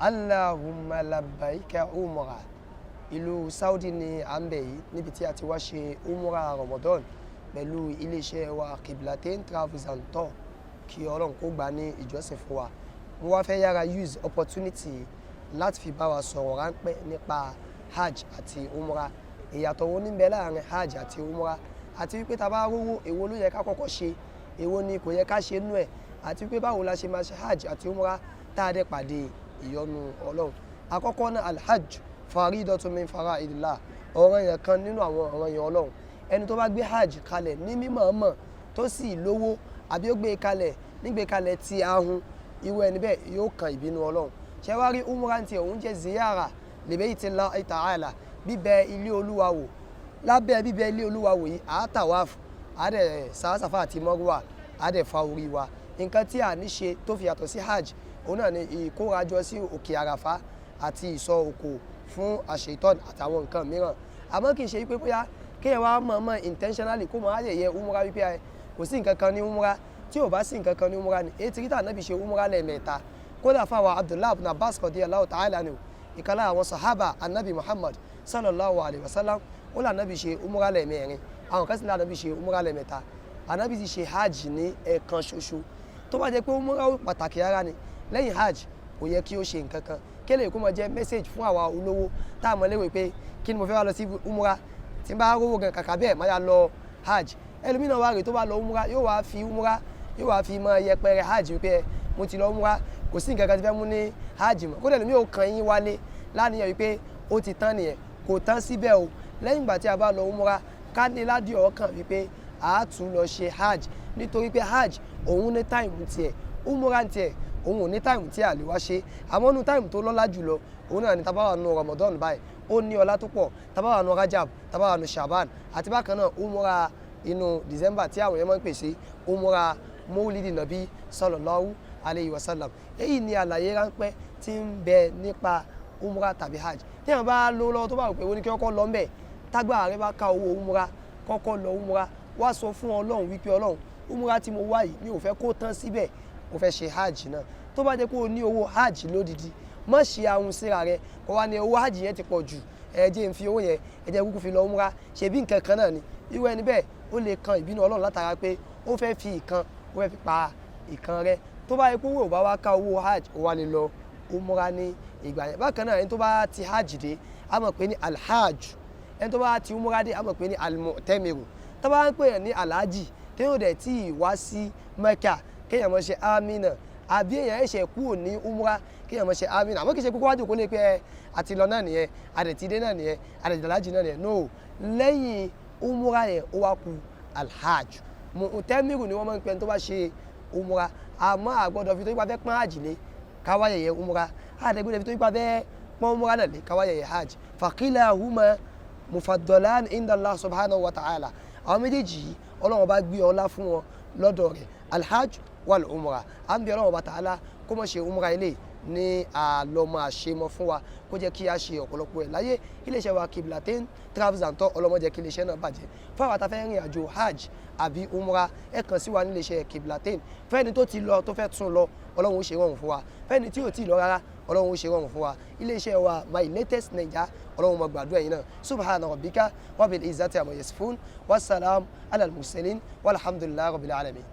Allahumma labbaika umrah. Ìlú Saudi ni à ń bẹ̀ yìí níbi tí a ti wá ṣe umrah Ramadan pẹ̀lú iléeṣẹ́ wa Qiblatain Travels and Tour kí Ọlọ́run kó gbà ní ìjọsìn fún wa. Mo wá fẹ́ yára use opportunity láti fi bá wa sọ̀rọ̀ ráńpẹ́ nípa hajj àti umrah. Ìyàtọ̀ wo ní ń bẹ láàrin hajj àti umrah, àti wípé tá bá rówó èwo ló yẹ ká kọ́kọ́ ṣe, èwo ni kò yẹ ká ṣe nú ẹ̀, àti wípé báwo la ṣe máa ṣe hajj àti umrah tá a dé pàdé ìyọ́nú Ọlọ́run. Àkọ́kọ́ náà alhajj faridatun min fara'idillah, ọ̀ranyàn kan nínú àwọn ọ̀ranyàn Ọlọ́run. Ẹni tó bá gbé hajj kalẹ̀ ní mímọ̀ọ́mọ̀ tó sì lówó, àbí ó gbé kalẹ̀ nígbé kalẹ̀ ti ahun, irú ẹni bẹ́ẹ̀ yóò kan ìbínú Ọlọ́run. Ṣé wá rí umrah tí òun jẹ́ ziyara li baytillahi ta'ala, bíbẹ ilé Olúwa wò. Lábẹ́ bíbẹ ilé Olúwa wò yìí, a tawaf, a dẹ̀ Safa àti Marwa, a dẹ̀ fa orí wa. Nǹkan tí a ní ṣe tó fi yàtọ̀ sí hajj, òun náà ni ìkórajọ sí òkè àràfá àti ìsọ òkò fún àṣetán àtàwọn nǹkan mìíràn. Àmọ́ kì í ṣe wípé bóyá kéèyàn wá mọ̀ọ́mọ̀ intentionally kó máa yẹ̀yẹ́ umrah wípé kò sí nǹkan kan ní umrah, tí ò bá sí nǹkan kan ní umrah ni èyí tí rí tànàbí ṣe umrah lẹ́ẹ̀mẹ́ta. Kódà fáwọn Abdullah ibn Abbas radiyallahu ta'ala anhu, ìkan lára àwọn sahaba anabi Muhammad sallallahu alayhi wa sallam, ó là nàbí ṣe umrah lẹ́ẹ̀mẹ́rin, àwọn kan sì là nàbí ṣe umrah lẹ́ẹ̀mẹ́ta. Anabi ti ṣe hajj ní ẹ̀ẹ̀kan ṣoṣo. Tó bá jẹ́ pé umrah pàtàkì ara ni lẹ́yìn hajj, kò yẹ kí ó ṣe nǹkan kan. Kélé kó máa jẹ́ message fún àwa olówó tá a mọ̀ léwe pé kí ni mo fẹ́ wá lọ sí umrah, tí n bá rówó gan kàkà bẹ́ẹ̀ máa yá lọ hajj. Ẹlòmíràn wá rè tó bá lọ umrah yóò wá fi máa yẹpẹrẹ hajj wípé mo ti lọ umrah, kò sí nǹkan kan tí fẹ́ mú ní hajj mọ́. Kódà ẹlòmíràn ó kan yín wálé láníyàn wípé ó ti tán nìyẹn, kò tán síbẹ̀ o. Lẹ́yìn ìgbà tí a bá lọ umrah, ká ní ládìí ọkàn wípé a tún lọ ṣe hajj, nítorí pé hajj òun ní táìmù tiẹ̀, umrah tiẹ̀ òun ò ní táìmù tí a lè wá ṣe. Àmọ́ nínú táìmù tó lọ́lá jùlọ òun náà ni tá bá wà nínú Ramadan báyìí, ó ní ọlá tó pọ̀. Tá bá wà nínú Rajab, tá bá wà nínú Shaban, àti bákan náà umrah inú December tí àwọn èèyàn máa ń pè sí umrah Mawlidi Nabi sallallahu alayhi wa sallam. Èyí ni àlàyé ráńpẹ́ tí ń bẹ nípa umrah tàbí hajj. Tí èèyàn bá lówó lọ́wọ́ tó bá rò pé ó ní kí kọ́kọ́ lọ ńbẹ̀, tágbára rẹ bá ká owó umrah, kọ́kọ́ lọ umrah, wá sọ fún Ọlọ́run wípé Ọlọ́run, umrah tí mo wá yìí mi ò fẹ́ kó tán síbẹ̀, mo fẹ́ ṣe hajj náà. Tó bá jẹ́ pé o ní owó hajj lódidi, má ṣe ahun síra rẹ kó wá ní owó hajj yẹn ti pọ̀ jù, ẹ jẹ́ n fi owó yẹn, ẹ jẹ́ kúkú fi lọ umrah, ṣebí nǹkan kan náà ni. Irú ẹni bẹ́ẹ̀ ó lè kan ìbínú Ọlọ́run látara pé ó fẹ́ fi ìkan, ó fẹ́ fi pa ìkan rẹ. Tó bá yẹ pé owó ò bá wá ká owó hajj, ó wá lè lọ umrah ní ìgbà yẹn. Bákan náà ẹni tó bá ti hajj dé, a mọ̀ pé ní alhajj. Ẹni tó bá ti umrah dé, a mọ̀ pé ní almu'tamiru. Tó bá ń pè é ní alhaji, tí yóò dẹ̀ tí wá sí Mecca, kéèyàn máa ṣe amina, àbí èèyàn ẹ̀ṣẹ̀ kúrò ní umrah kéèyàn máa ṣe amina. Àmọ́ kì í ṣe pé kó wájú kó lè pé àti lọ náà nìyẹn, àdẹ̀tìdé náà nìyẹn, àdẹ̀dàlájì náà nìyẹn. No, lẹ́yìn umrah yẹn ó wá ku alhajj. Mu'tamiru ni wọ́n máa ń pè ẹni tó bá ṣe umrah. Àmọ́ àgbọ̀dọ̀ fi tó yípa fẹ́ pọ́n hajj lé káwá yẹ̀yẹ́ umrah, àdẹ̀gbọ́dọ̀ fi tó yípa fẹ́ pọ́n umrah náà lé káwá yẹ̀yẹ́ hajj. Fakilahuma mufaddalan inda Allah subhanahu wa ta'ala. Àwọn méjèèjì yìí Ọlọ́run bá gbé ọlá fún wọn lọ́dọ̀ rẹ̀, alhajj wal umrah. À ń bẹ Ọlọ́run bá ta'ala kó má ṣe umrah ilé ní àlọ́mọ àṣemọ fún wa, kó jẹ́ kí a ṣe ọ̀pọ̀lọpọ̀ ẹ̀ láyé. Iléeṣẹ́ wa Qiblatain Travels and Tour, Ọlọ́run má jẹ́ kí iléeṣẹ́ náà bàjẹ́. Fún àwọn tá fẹ́ rìn àjò hajj àbí umrah, ẹ kàn sí wa ní iléeṣẹ́ Qiblatain. Fẹ́ni tó ti lọ tó fẹ́ tún lọ, Ọlọ́run ó ṣe rọrùn fún wa. Fẹ́ni tí ò tí ì lọ rárá, Ọlọ́run ó ṣe rọrùn fún wa. Iléeṣẹ́ wa My Latest Naija, Ọlọ́run má gbàdúrà yín náà. Subhana rabbika rabbil izzati amma yasifun, wassalam ala al-mursalin, walhamdulillahi rabbil alamin.